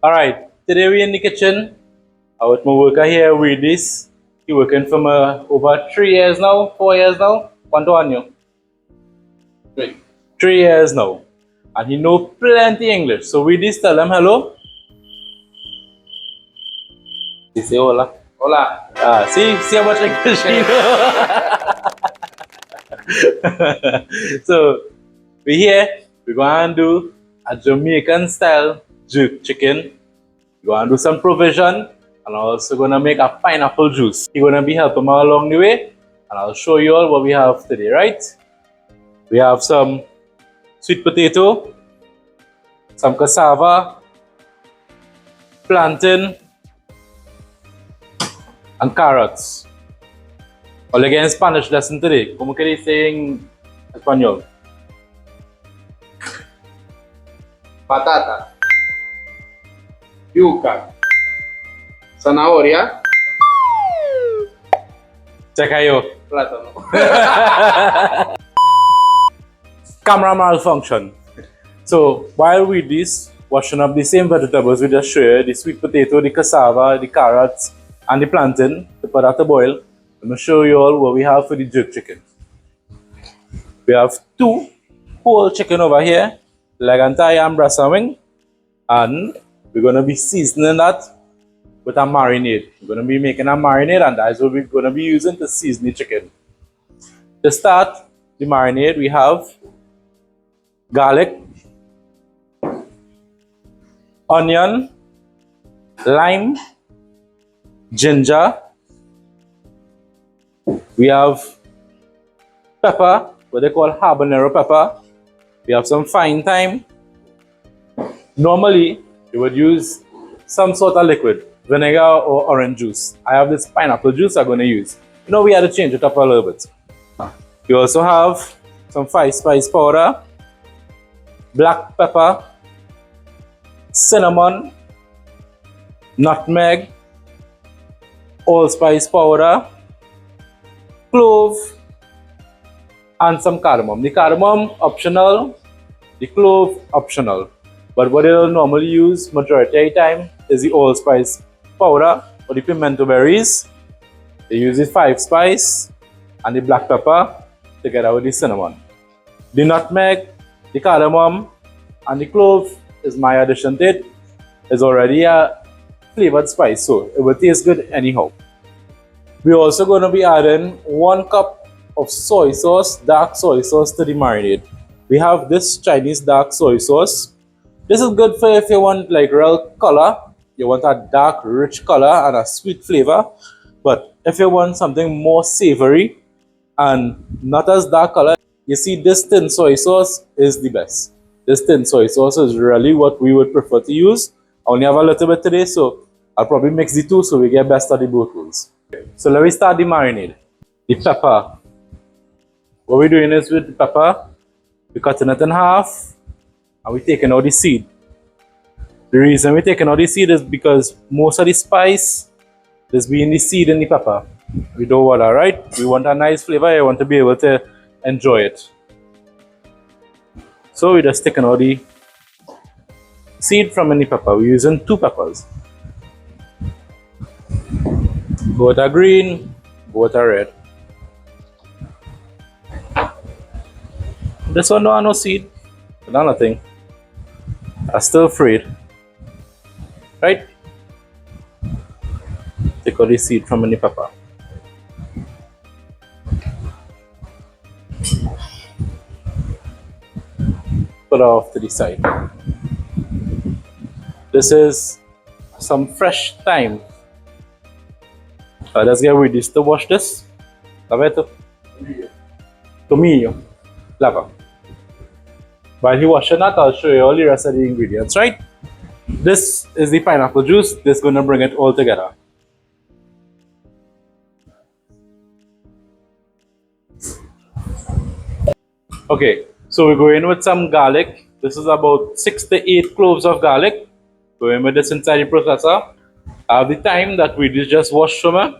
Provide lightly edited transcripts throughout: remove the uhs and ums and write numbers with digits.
Alright, today we're in the kitchen. I with my worker here with this. He working for me over 3 years now, 4 years now. ¿Cuánto años? 3 years now. And he know plenty English. So with this, tell him hello. He say hola. Hola. See how much English he know. So we here, we're going to do a Jamaican style jerk chicken. We're going to do some provision and also going to make a pineapple juice. You're going to be helping me along the way and I'll show you all what we have today, right? We have some sweet potato, some cassava, plantain, and carrots. All again Spanish lesson today. ¿Cómo que dice en español? Patata. Yuca. Zanahoria. Checa yo. Plátano. Camera malfunction. So while we this washing up the same vegetables we just showed, the sweet potato, the cassava, the carrots, and the plantain to put that to boil, I'm going to show you all what we have for the jerk chicken. We have 2 whole chicken over here, leg and thigh and breast and wing, and we're going to be seasoning that with a marinade. We're going to be making a marinade and that's what we're going to be using to season the chicken. To start the marinade, we have garlic, onion, lime, ginger. We have pepper, what they call habanero pepper. We have some fine thyme. Normally, you would use some sort of liquid, vinegar or orange juice. I have this pineapple juice I'm going to use. You know, we had to change it up a little bit. You also have some spice powder, black pepper, cinnamon, nutmeg, allspice powder, clove, and some cardamom. The cardamom optional, the clove optional. But what they'll normally use majority of the time is the allspice powder or the pimento berries. They use the 5 spice and the black pepper together with the cinnamon. The nutmeg, the cardamom, and the clove is my addition to it. It's already a flavored spice, so it will taste good anyhow. We're also going to be adding 1 cup of soy sauce, dark soy sauce to the marinade. We have this Chinese dark soy sauce. This is good for if you want like real color, you want a dark rich color and a sweet flavor. But if you want something more savory and not as dark color, you see this tin soy sauce is the best. This tin soy sauce is really what we would prefer to use. I only have a little bit today, so I'll probably mix the two so we get best of the both worlds. So let me start the marinade. The pepper. What we're doing is with the pepper, we're cutting it in half and we're taking out the seed. The reason we're taking out the seed is because most of the spice is being the seed in the pepper. We don't want that, right? We want a nice flavor, you want to be able to enjoy it. So we're just taking out the seed from in the pepper. We're using 2 peppers. Both are green, both are red. This one don't have no seed, not nothing. I still afraid. Right? Take out the seed from the pepper. Put it off to the side. This is some fresh thyme. Let's get with this to wash this. Laveto. Tomillo. Lava. While he washing that, I'll show you all the rest of the ingredients, right? This is the pineapple juice. This is going to bring it all together. Okay, so we're going with some garlic. This is about 6 to 8 cloves of garlic. Going with this inside the processor. I have the thyme that we just washed from it.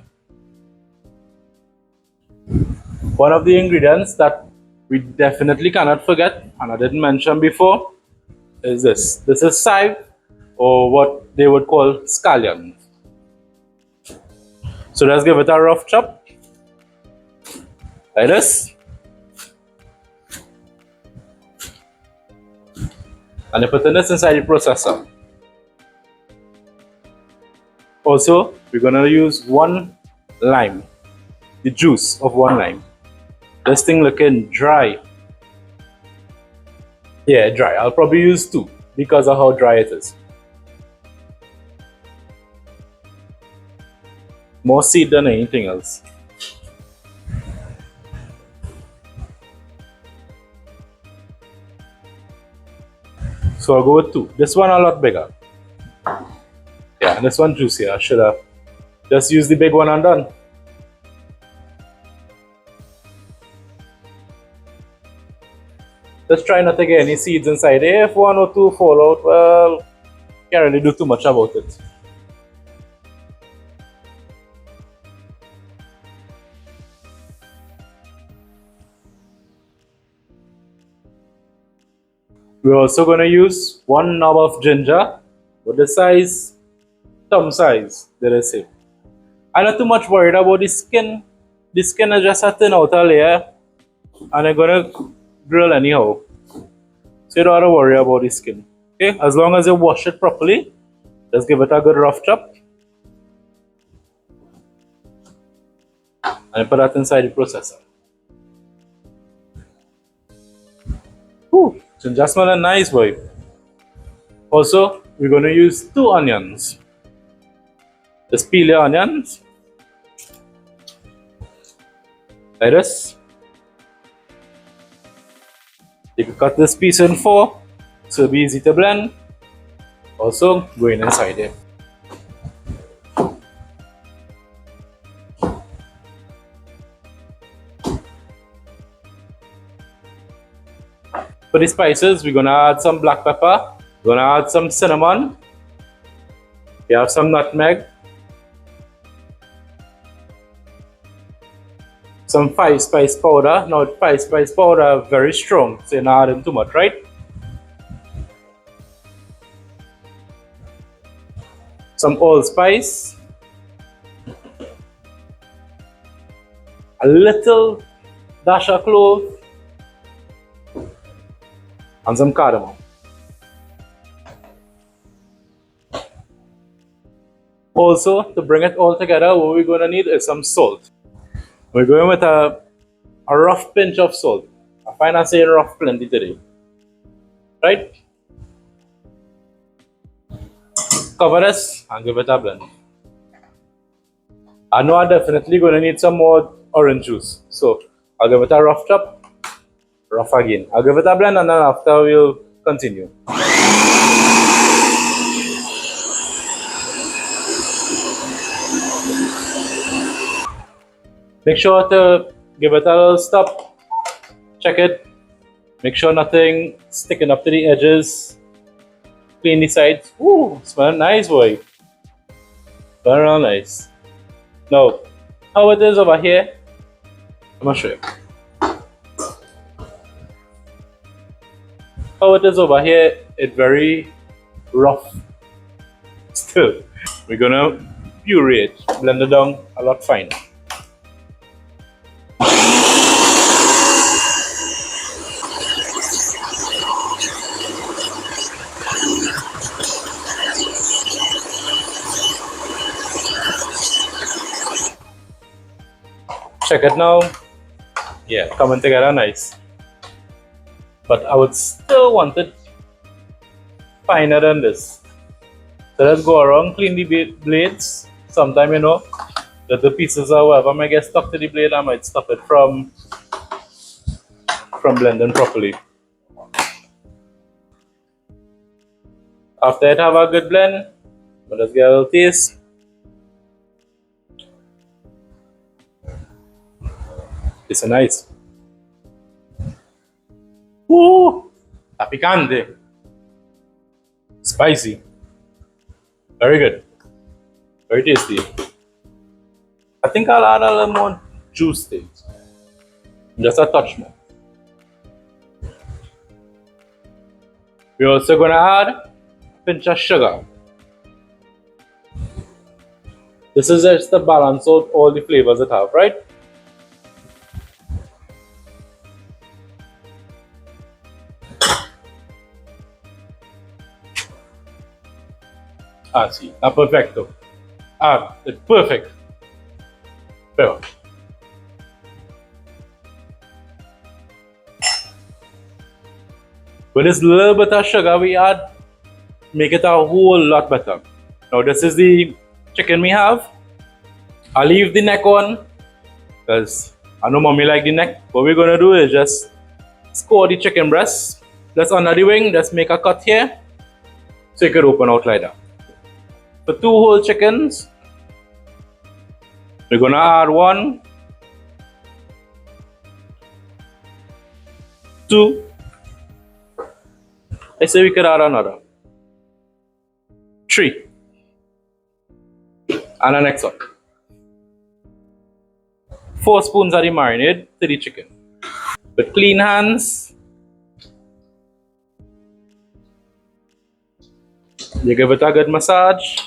One of the ingredients that we definitely cannot forget, and I didn't mention before, is this. This is thyme or what they would call scallions. So let's give it a rough chop, like this. And then putting this inside the processor. Also, we're gonna use 1 lime, the juice of 1 lime. This thing looking dry. Yeah, dry. I'll probably use 2 because of how dry it is. More seed than anything else. So I'll go with 2. This one a lot bigger. Yeah, this one juicier. I should have just used the big one and done. Just try not to get any seeds inside. If 1 or 2 fall out, well, can't really do too much about it. We're also going to use 1 knob of ginger with the size, thumb size, did I say. I'm not too much worried about the skin. The skin is just a thin outer layer and I'm going to grill anyhow. So you don't have to worry about the skin. Okay, as long as you wash it properly, just give it a good rough chop. And put that inside the processor. Ooh, ginger smelling nice, boy. Also, we're going to use 2 onions. Just peel your onions. Like this. You can cut this piece in 4, so it'll be easy to blend. Also, going inside it. For the spices, we're gonna add some black pepper. We're gonna add some cinnamon. We have some nutmeg. Some 5-spice powder. Now 5-spice powder is very strong, so you're not adding too much, right? Some allspice. A little dash of clove. And some cardamom. Also, to bring it all together, what we're going to need is some salt. We're going with a rough pinch of salt. I find I say rough plenty today. Right? Cover this and give it a blend. I know I'm definitely going to need some more orange juice. So I'll give it a rough chop. Rough again. I'll give it a blend and then after we'll continue. Make sure to give it a little stop. Check it. Make sure nothing sticking up to the edges. Clean the sides. Ooh, smells nice, boy. Smells real nice. Now, how it is over here, I'm gonna show you. How it is over here, it's very rough. Still, we're gonna puree it, blend it down a lot finer. Check it now. Yeah, coming together nice. But I would still want it finer than this. So let's go around, clean the blades. Sometimes, you know, that the pieces or whatever might get stuck to the blade, I might stop it from blending properly. After it have a good blend, let's get a little taste. It's nice. Ooh, está picante. Spicy. Very good. Very tasty. I think I'll add a little more juice to it. Just a touch more. We're also going to add a pinch of sugar. This is just to balance out all the flavors it have, right? Ah, sí, está perfecto. Ah, it's perfect. Pero, with this little bit of sugar we add, make it a whole lot better. Now this is the chicken we have. I'll leave the neck on because I know mommy like the neck. What we're gonna do is just score the chicken breast. Let's under the wing, let's make a cut here so it could open out like that. For 2 whole chickens, we're gonna add 1, 2. I say we could add another 3. And the next one. 4 spoons of the marinade to the chicken. With clean hands, you give it a good massage.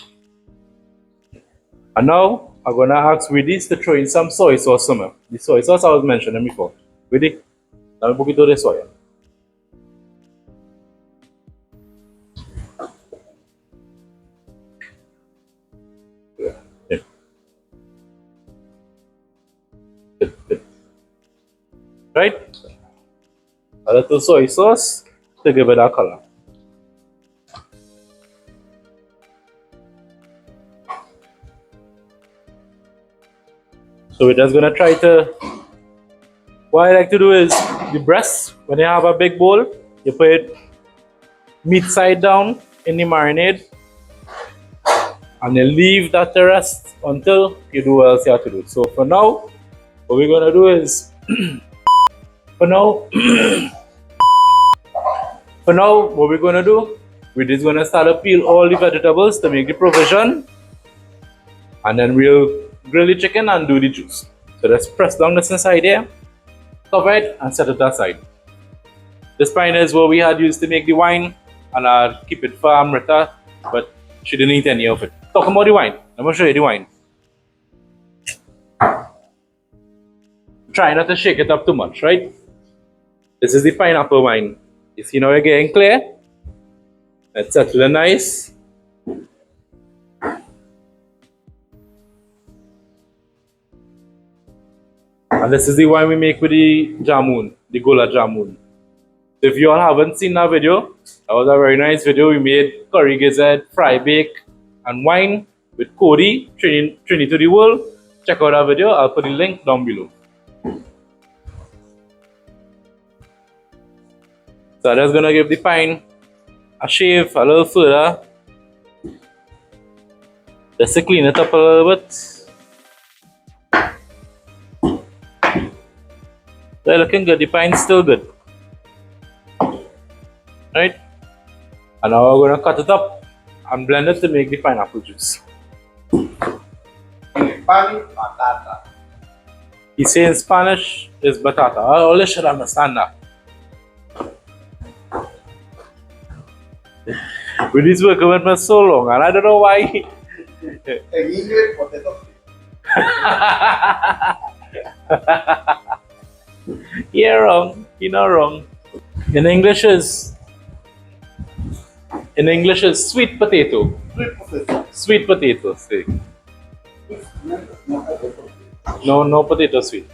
And now I'm gonna ask Widis to throw in some soy sauce somewhere. The soy sauce I was mentioning before. Widdy, dame un poquito de soya. Yeah. Good. Right? A little soy sauce to give it that color. So we're just gonna try to. What I like to do is the breast. When you have a big bowl, you put it meat side down in the marinade, and you leave that to rest until you do what else you have to do. So for now, what we're gonna do is, for now, what we're gonna do, we're just gonna start to peel all the vegetables to make the provision, and then we'll grill the chicken and do the juice. So let's press down this inside here, cover it, and set it aside. This pine is what we had used to make the wine, and I'll keep it for Amrita, but she didn't eat any of it. Talking about the wine, let me show you the wine. Try not to shake it up too much, right? This is the pineapple wine. You see now we're getting clear? Let's settle it nice. And this is the wine we make with the jamun, the gola jamun. If you all haven't seen that video, that was a very nice video. We made curry gizzard, fry bake, and wine with Cody, Trini to the world. Check out that video. I'll put the link down below. So I'm just gonna give the pine a shave a little further, just to clean it up a little bit. They're looking good. The pine's still good. Right? And now we're gonna cut it up and blend it to make the pineapple juice. In Spanish, patata. He says in Spanish is batata. I always should understand that. With this work went for so long, and I don't know why. In English, potato. You're wrong. You're not wrong. In English is sweet potato. Sweet potato. Sweet potato. See. No potato. No potato sweet.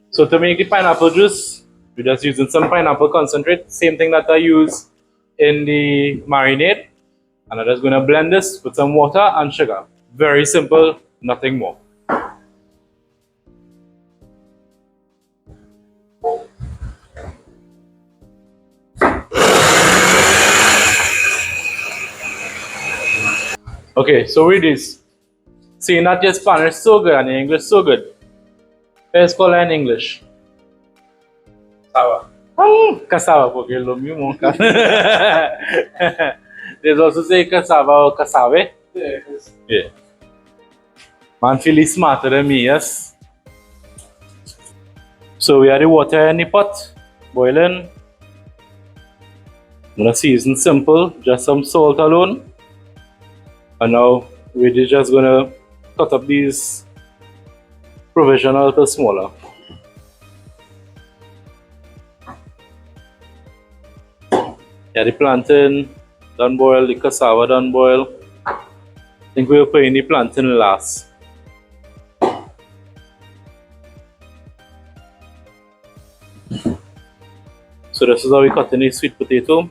So to make the pineapple juice, we're just using some pineapple concentrate, same thing that I use in the marinade. And I'm just gonna blend this with some water and sugar. Very simple, nothing more. Okay, so read this. See, not your Spanish so good and your English so good. Let's call it in English. Sour. Cassava, porque lo mismo. There's also say cassava or cassave. Yes. Yeah. Man feeling smarter than me, yes. So we have the water in the pot, boiling. I'm gonna season simple, just some salt alone. And now we're just gonna cut up these provision a little smaller. Yeah, the plantain done boil, the cassava done boil. I think we'll put in the plantain last. So this is how we cut in the sweet potato.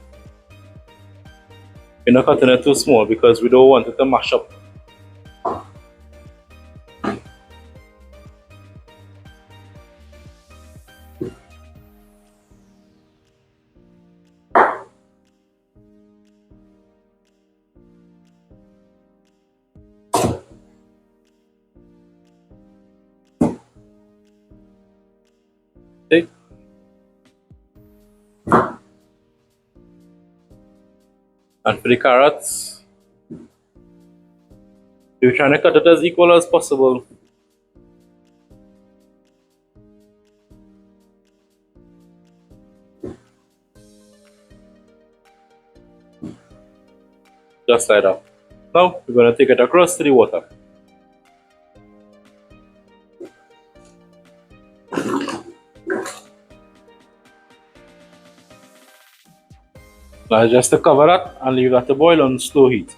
We're not cutting it too small because we don't want it to mash up. Okay. And for the carrots, we're trying to cut it as equal as possible. Just like that. Now we're going to take it across to the water. Now just to cover that and leave that to boil on slow heat.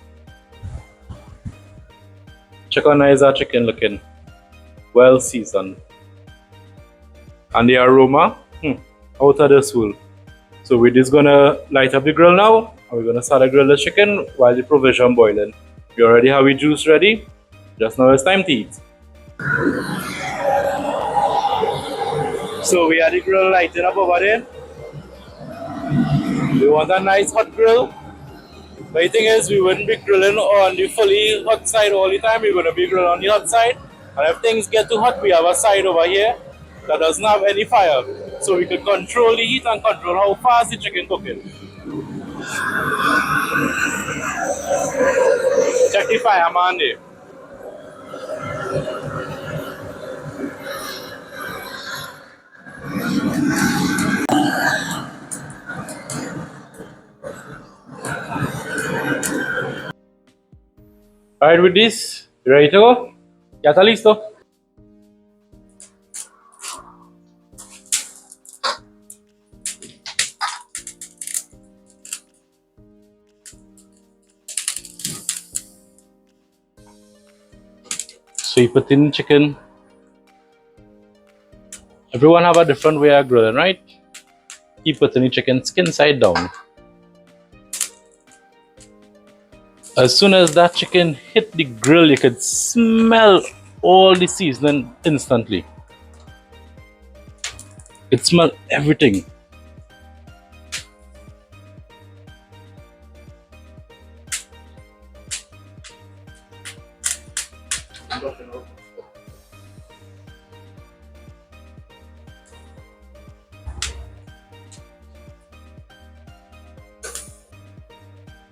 Check how nice our chicken looking. Well seasoned. And the aroma, out of this world. So we're just gonna light up the grill now, and we're gonna start to grill the chicken while the provision boiling. We already have the juice ready. Just now it's time to eat. So we had the grill lighting up over there. We want a nice hot grill. But the thing is, we wouldn't be grilling on the fully hot side all the time. We're gonna be grilling on the hot side. And if things get too hot, we have a side over here that doesn't have any fire. So we can control the heat and control how fast the chicken cooking. Check the fire, man. There. Alright, with this, you ready to go? Ya está listo. So you put in chicken. Everyone have a different way of grilling, right? You put in the chicken skin side down. As soon as that chicken hit the grill, you could smell all the seasoning instantly. It smells everything.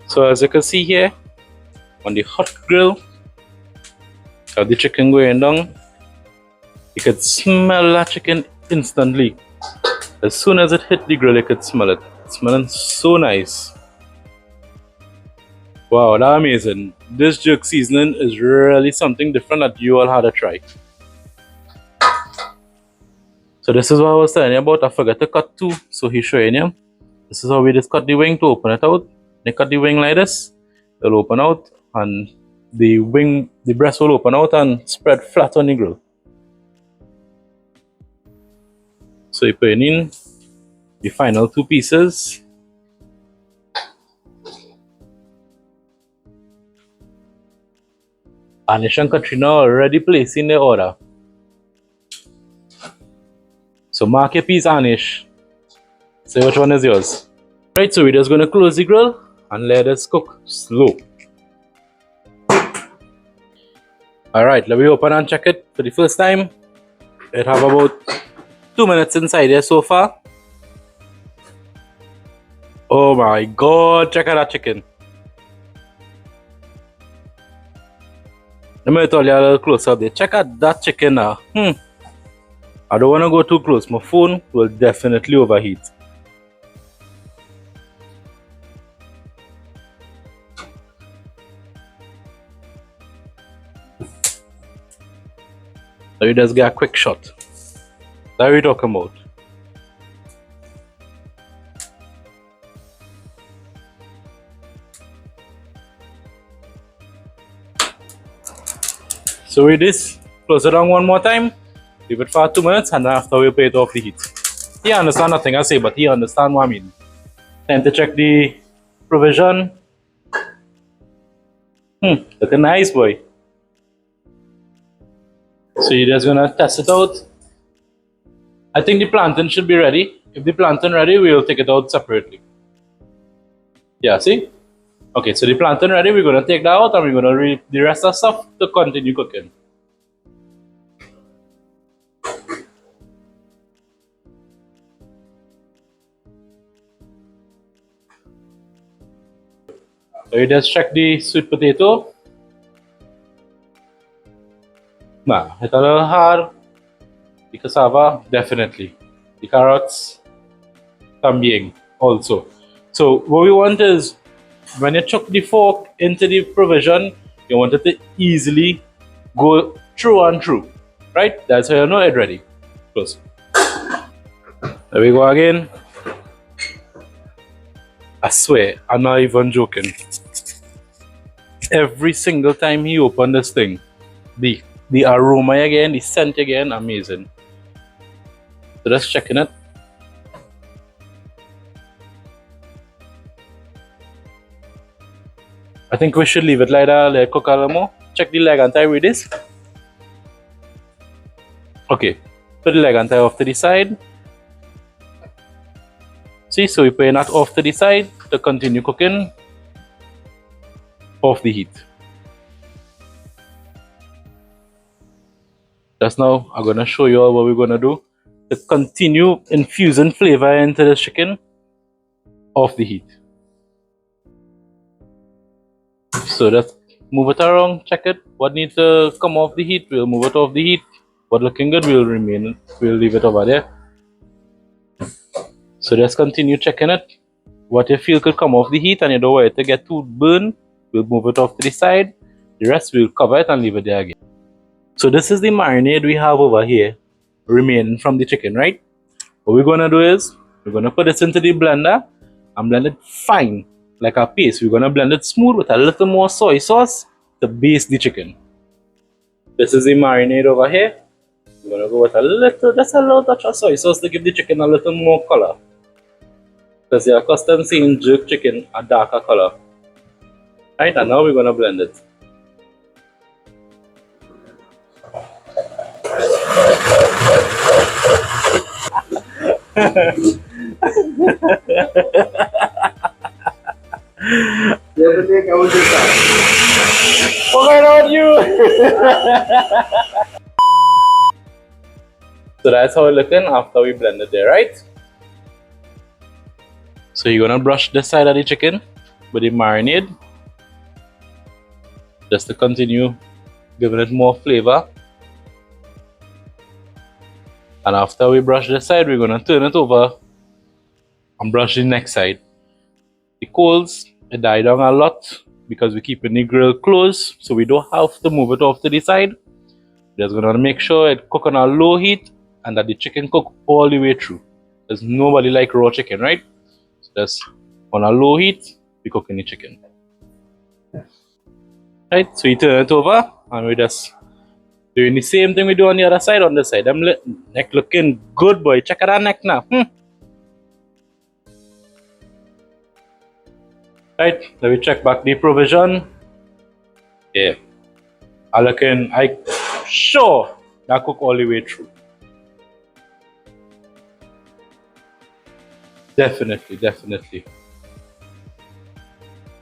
So as you can see here, on the hot grill, have the chicken going down. You could smell that chicken instantly. As soon as it hit the grill, you could smell it. It's smelling so nice. Wow, that's amazing. This jerk seasoning is really something different that you all had to try. So this is what I was telling you about. I forgot to cut two, so he's showing you. This is how we just cut the wing to open it out. They cut the wing like this, it'll open out, and the breast will open out and spread flat on the grill. So you put in the final two pieces. Anish and Katrina are already placing their order. So mark your piece, Anish. Say which one is yours. Right, so we're just going to close the grill and let us cook slow. Alright, let me open and check it for the first time. It have about 2 minutes inside there so far. Oh my god, check out that chicken. Let me tell you a little close up there. Check out that chicken now. I don't want to go too close. My phone will definitely overheat. So you just get a quick shot. That's what we're talking about. So with this, close it down one more time, leave it for 2 minutes, and then after we put it off the heat. He understand nothing I say, but he understand what I mean. Time to check the provision. Looking nice, boy. So you're just gonna test it out. I think the plantain should be ready. If the plantain ready, we'll take it out separately. Yeah, see? Okay, so the plantain ready, we're gonna take that out and we're gonna leave the rest of the stuff to continue cooking. So you just check the sweet potato. Nah, it's a little hard. The cassava, definitely. The carrots, también, also. So what we want is, when you chuck the fork into the provision, you want it to easily go through and through. Right? That's how you know it's ready. Close. There we go again. I swear, I'm not even joking. Every single time he opened this thing, the aroma again, the scent again, amazing. So just checking it. I think we should leave it like that, let it cook a little more. Check the leg and thigh with this. Okay, put the leg and thigh off to the side. See, so we're putting that off to the side to continue cooking off the heat. Just now, I'm gonna show you all what we're gonna do to continue infusing flavor into the chicken off the heat. So just move it around, check it. What needs to come off the heat, we'll move it off the heat. What looking good, we'll leave it over there. So just continue checking it. What you feel could come off the heat and you don't want it to get too burned, we'll move it off to the side. The rest we'll cover it and leave it there again. So this is the marinade we have over here remaining from the chicken, right? What we're gonna do is we're gonna put this into the blender and blend it fine, like a paste. We're gonna blend it smooth with a little more soy sauce to baste the chicken. This is the marinade over here. We're gonna go with just a little touch of soy sauce to give the chicken a little more color. Because you're accustomed seeing jerk chicken a darker color. Right, and now we're gonna blend it. The other day I was just What's going on with you? So that's how it's looking after we blend it there, right? So you're gonna brush this side of the chicken with the marinade just to continue giving it more flavor. And after we brush this side, we're gonna turn it over and brush the next side. The coals, it die down a lot because we're keeping the grill closed, so we don't have to move it off to the side. We're just gonna make sure it cook on a low heat and that the chicken cook all the way through. There's nobody like raw chicken, right? So just on a low heat, we cooking the chicken. Right, so you turn it over and we just doing the same thing we do on the other side, on this side. Them neck looking good, boy. Check out that neck now. Right, let me check back the provision. Yeah, I sure that cook all the way through. Definitely.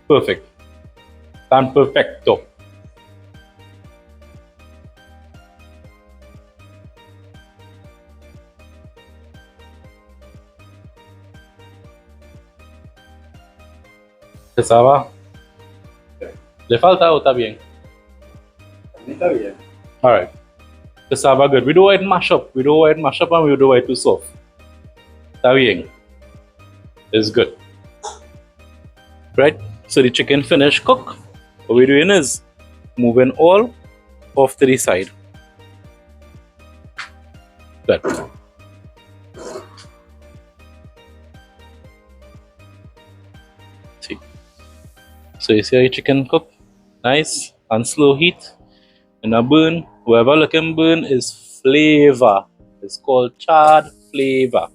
Perfect. Tan perfecto. ¿Estaba? ¿Le falta o está bien? Está bien. Alright. Cassava good. We don't want it mash up. We don't want it mash up and we don't want it too soft. Está bien. It's good. Right? So the chicken finished cook. What we're doing is moving all off to the side. Good. See. So you see how your chicken cook? Nice on slow heat. And a burn. Whoever looking burn is flavor. It's called charred flavor.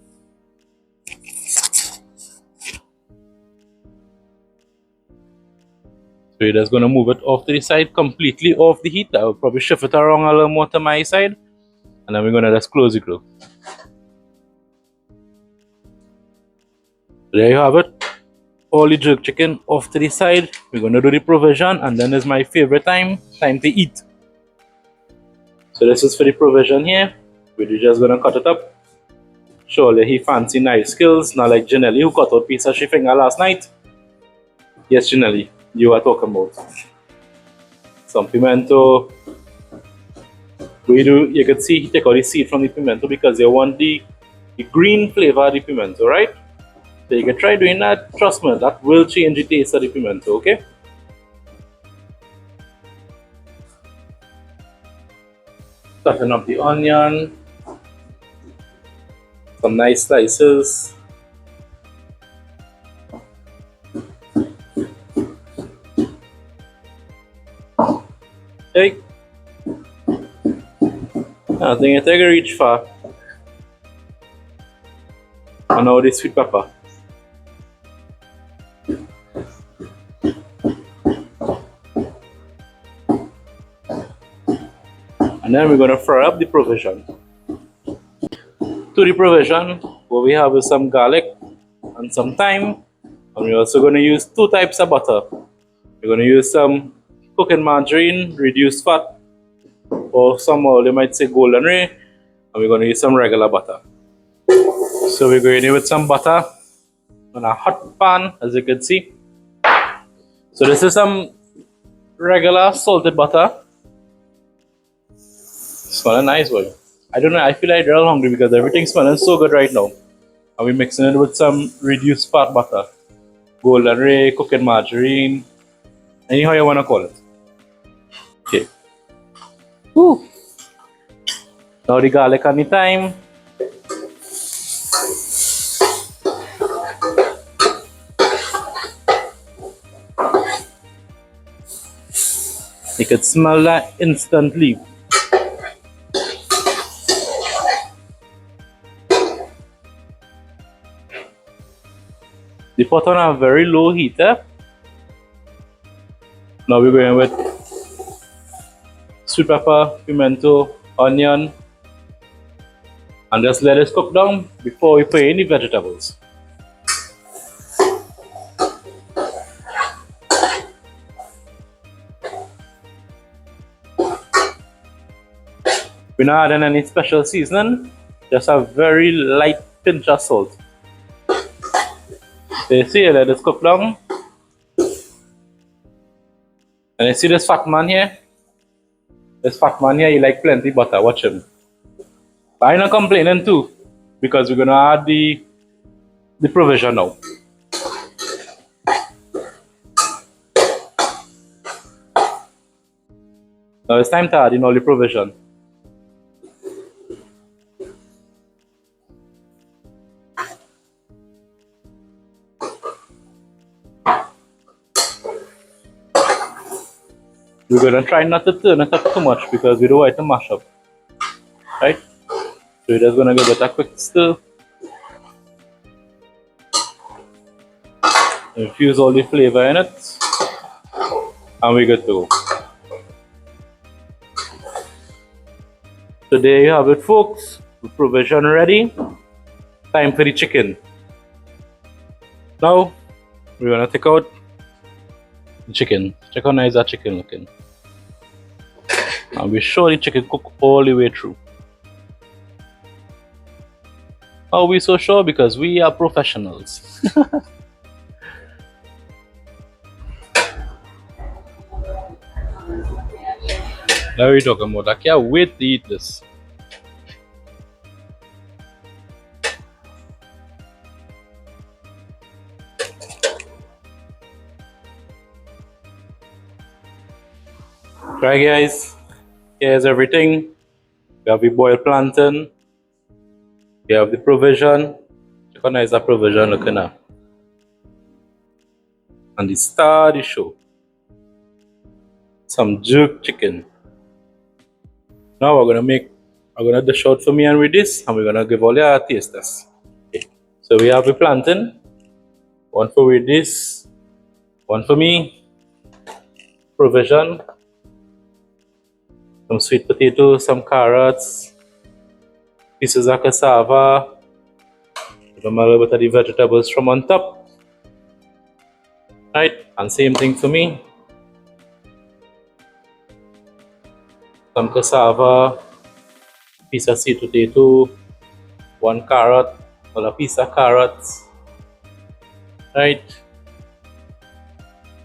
So you're just gonna move it off to the side, completely off the heat. I will probably shift it around a little more to my side. And then we're gonna just close the grill. There you have it. All the jerk chicken off to the side. We're gonna do the provision, and then is my favorite time to eat. So this is for the provision here. We're just gonna cut it up. Surely he fancy knife skills, not like Janelli who cut out piece of she finger last night. Yes, Janelli, you are talking about. Some pimento. You can see he take out the seed from the pimento because they want the green flavor of the pimento, right? So you can try doing that. Trust me, that will change the taste of the pimento, okay? Cutting up the onion. Some nice slices. Okay. I think it take a reach far. And now the sweet pepper. And then we're going to fry up the provision. To the provision, what we have is some garlic and some thyme. And we're also going to use 2 types of butter. We're going to use some cooking margarine, reduced fat, or some they might say golden ray. And we're going to use some regular butter. So we're going in with some butter on a hot pan, as you can see. So this is some regular salted butter. Smelling nice, boy. I don't know, I feel like real hungry because everything's smelling so good right now. And we're mixing it with some reduced fat butter. Golden ray, cooking margarine, anyhow you want to call it. Okay. Woo. Now the garlic and the thyme. You can smell that instantly. The pot on a very low heat. Now we're going with sweet pepper, pimento, onion, and just let it cook down before we put in the vegetables. We're not adding any special seasoning, just a very light pinch of salt. So you see, let it cook down. And you see this fat man here? This fat man here, he like plenty butter, watch him. But I'm not complaining too, because we're gonna add the provision now. Now it's time to add in all the provision. We're gonna try not to turn it up too much because we don't want it to mash up. Right? So we're just gonna give it a quick stir. Infuse all the flavor in it. And we're good to go. So there you have it, folks. The provision ready. Time for the chicken. Now we're gonna take out the chicken. Check how nice that chicken looking. And we're sure the chicken cook all the way through. How are we so sure? Because we are professionals. Now we're talking about, I can't wait to eat this. Right guys, here's everything. We have the boiled plantain, You have the provision. Check out nice that provision looking at. And the star of the show. Some jerk chicken. Now we're gonna dish out for me and with this, and we're gonna give all your taste test. Okay. So we have the plantain, one for with this, one for me, provision, some sweet potatoes, some carrots, pieces of cassava, give them a little bit of the vegetables from on top. Right, and same thing for me. Some cassava, piece of sweet potato, one carrot, or a piece of carrots. Right.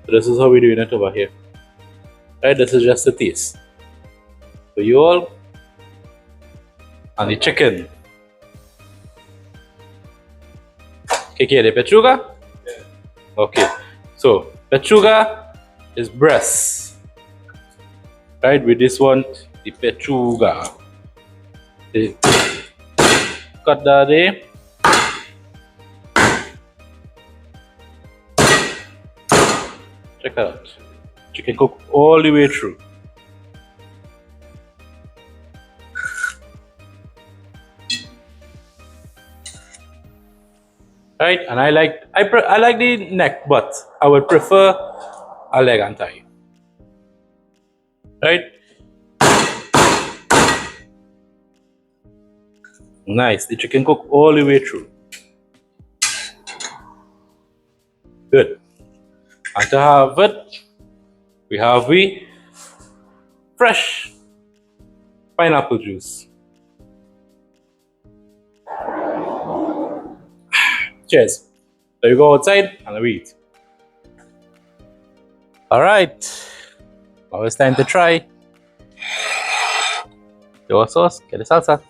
So this is how we're doing it over here. Right, this is just a taste. For you all. And the chicken. Okay, the pechuga? Yeah. Okay. So pechuga is breast. Right, with this one, the pechuga. Okay. Cut that there. Check it out. Chicken cook all the way through. Right, and I like the neck, but I would prefer a leg and thigh. Right? Nice. The chicken cook all the way through. Good. And to have it, we have the fresh pineapple juice. Cheers. So you go outside and we eat. Alright. Now it's time to try your sauce. Get the salsa.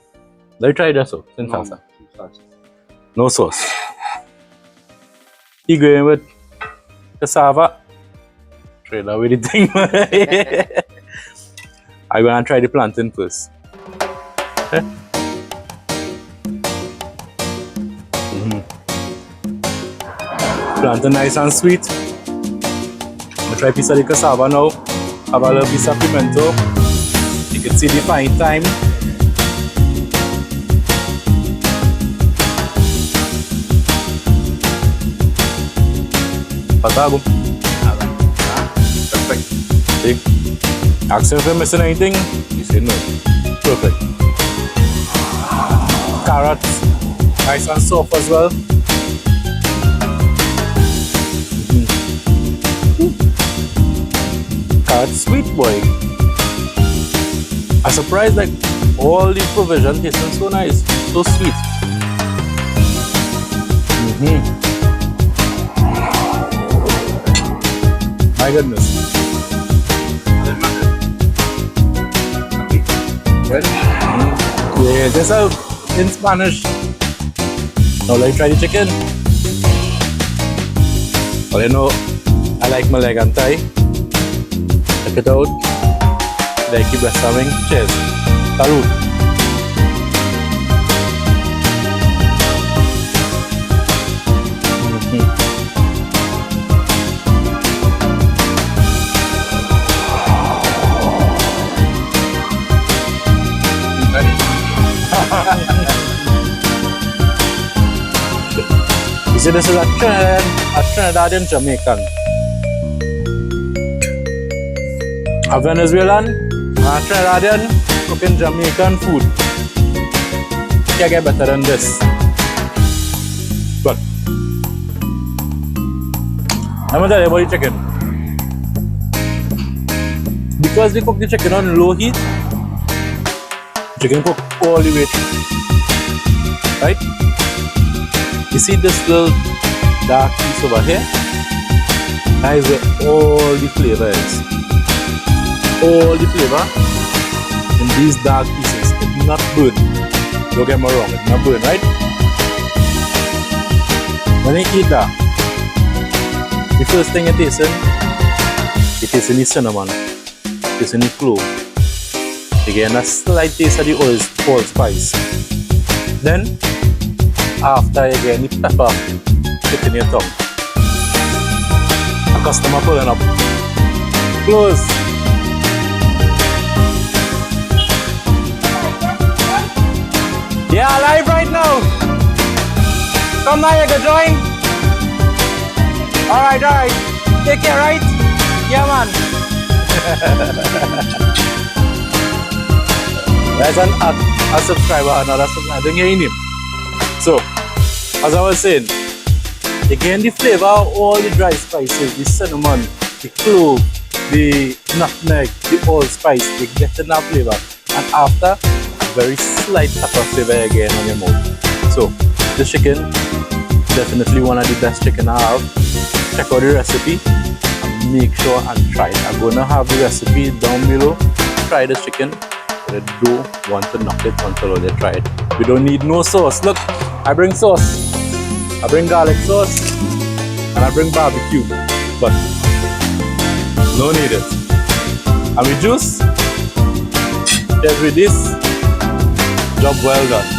Let me try the sauce. Sin salsa. No sauce. You going with cassava. Try that with the thing. I'm gonna try the plantain first. Okay. Plantain nice and sweet. I'm gonna try a piece of the cassava now. Have a little piece of pimento. You can see the fine thyme. Patago. Perfect. See? Ask him if I'm missing anything. He said no. Perfect. Carrots. Nice and soft as well. Carrots sweet boy. I'm surprised like all the provision tasting so nice. So sweet. My goodness. Yeah, this is in Spanish. Now let me try the chicken. Well, you know, I like my leg and thigh. Check it out. Like keep having. Cheers. Salud. You see, this is a Trinidadian Jamaican, a Venezuelan, a Trinidadian cooking Jamaican food. Can't get better than this. But I'm gonna tell you about the chicken. Because we cook the chicken on low heat, chicken cook all the way through. Right? You see this little dark piece over here? That is where all the flavor is. All the flavor in these dark pieces. It's not burnt. Don't get me wrong, it's not burnt, right? When you eat that, the first thing you taste in the cinnamon, you taste in the clove. You get a slight taste of the allspice. Then after you get the pepper hitting your tongue. A customer pulling up. Close. Yeah, live right now. Come now, you can join. Alright. Take care, right? Yeah, man. There's a subscriber, another subscriber. I don't hear him. So, as I was saying, again, the flavor of all the dry spices, the cinnamon, the clove, the nutmeg, the allspice, they get in that flavor. And after, a very slight pepper flavor again on your mouth. So, this chicken, definitely one of the best chicken I have. Check out the recipe and make sure and try it. I'm gonna have the recipe down below. Try this chicken, but I don't want to knock it until I try it. We don't need no sauce. Look, I bring sauce. I bring garlic sauce and I bring barbecue, but no need it. And with juice, just with this, job well done.